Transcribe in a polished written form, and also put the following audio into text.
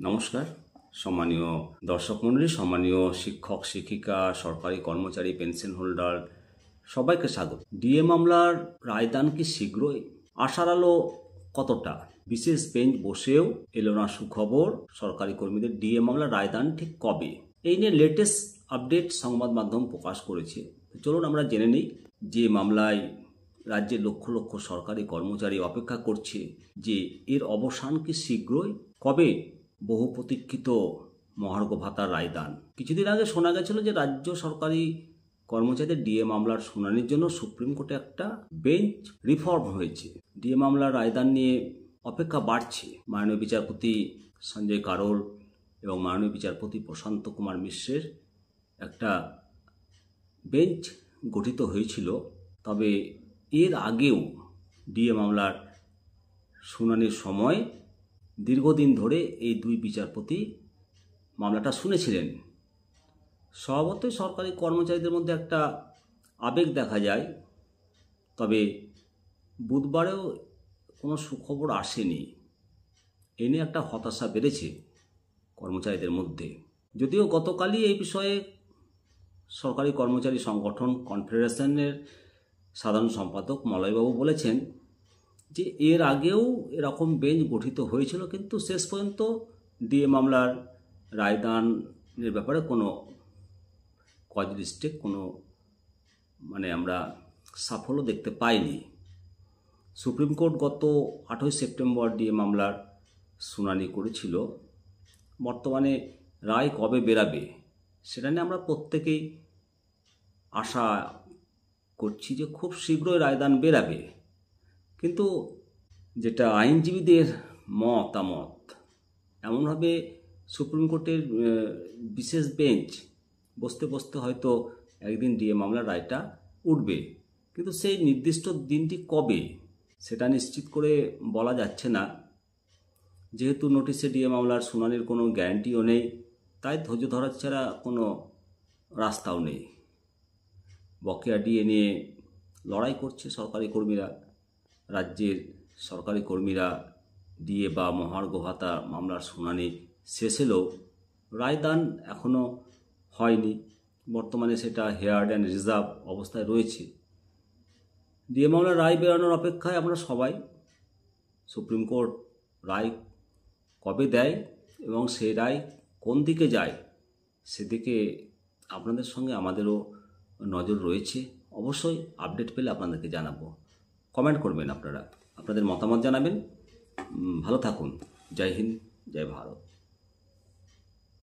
নমস্কার সম্মানীয় দর্শক মণ্ডলী, সম্মানীয় শিক্ষক শিক্ষিকা, সরকারি কর্মচারী, পেনশন হোল্ডার সবাইকে স্বাগত। ডিএ মামলার রায়দান কি শীঘ্রই? আশার আলো কতটা? বিশেষ বেঞ্চ বসেও এলো না সুখবর। সরকারি কর্মীদের ডিএ মামলার রায়দান ঠিক কবে? এই নিয়ে লেটেস্ট আপডেট সংবাদ মাধ্যম প্রকাশ করেছে। চলুন আমরা জেনে নিই যে মামলায় রাজ্যের লক্ষ লক্ষ সরকারি কর্মচারী অপেক্ষা করছে যে এর অবসান কি শীঘ্রই? কবে বহু প্রতীক্ষিত মহার্ঘ ভাতার রায়দান? কিছুদিন আগে শোনা গেছিল যে রাজ্য সরকারি কর্মচারীদের ডিএ মামলার শুনানির জন্য সুপ্রিম কোর্টে একটা বেঞ্চ রিফর্ম হয়েছে। ডিএ মামলার রায়দান নিয়ে অপেক্ষা বাড়ছে। মাননীয় বিচারপতি সঞ্জয় কারোল এবং মাননীয় বিচারপতি প্রশান্ত কুমার মিশ্রের একটা বেঞ্চ গঠিত হয়েছিল। তবে এর আগেও ডিএ মামলার শুনানির সময় দীর্ঘদিন ধরে এই দুই বিচারপতি মামলাটা শুনেছিলেন। স্বভাবতই সরকারি কর্মচারীদের মধ্যে একটা আবেগ দেখা যায়। তবে বুধবারেও কোনো সুখবর আসেনি। এ নিয়ে একটা হতাশা বেড়েছে কর্মচারীদের মধ্যে। যদিও গতকালই এই বিষয়ে সরকারি কর্মচারী সংগঠন কনফেডারেশনের সাধারণ সম্পাদক মলয়বাবু বলেছেন যে এর আগেও এরকম বেঞ্চ গঠিত হয়েছিল, কিন্তু শেষ পর্যন্ত ডিএ মামলার রায়দানের ব্যাপারে কোনো কজ লিস্টে কোনো আমরা সাফল্য দেখতে পাইনি। সুপ্রিম কোর্ট গত 8ই সেপ্টেম্বর ডিএ মামলার শুনানি করেছিল। বর্তমানে রায় কবে বেরাবে সেটা নিয়ে আমরা প্রত্যেকেই আশা করছি যে খুব শীঘ্রই রায়দান বেরাবে। কিন্তু যেটা আইনজীবীদের মতামত, এমনভাবে সুপ্রিম কোর্টের বিশেষ বেঞ্চ বসতে বসতে হয়তো একদিন ডিএ মামলার রায়টা উঠবে, কিন্তু সেই নির্দিষ্ট দিনটি কবে সেটা নিশ্চিত করে বলা যাচ্ছে না। যেহেতু নোটিশে ডিএ মামলার শুনানির কোনো গ্যারান্টিও নেই, তাই ধৈর্য ধরার ছাড়া কোনো রাস্তাও নেই। বকেয়া ডিএ নিয়ে লড়াই করছে সরকারি কর্মীরা। রাজ্যের সরকারি কর্মীরা ডিএ বা মহার্ঘ ভাতা মামলার শুনানি শেষ হলেও রায়দান এখনও হয়নি। বর্তমানে সেটা হেয়ার্ড অ্যান্ড রিজার্ভ অবস্থায় রয়েছে। ডিএ মামলার রায় বেরোনোর অপেক্ষায় আমরা সবাই। সুপ্রিম কোর্ট রায় কবে দেয় এবং সেই রায় কোন দিকে যায় সেদিকে আপনাদের সঙ্গে আমাদেরও নজর রয়েছে। অবশ্যই আপডেট পেলে আপনাদেরকে জানাবো। কমেন্ট করবেন, আপনারা আপনাদের মতামত জানাবেন। ভালো থাকুন। জয় হিন্দ, জয় ভারত।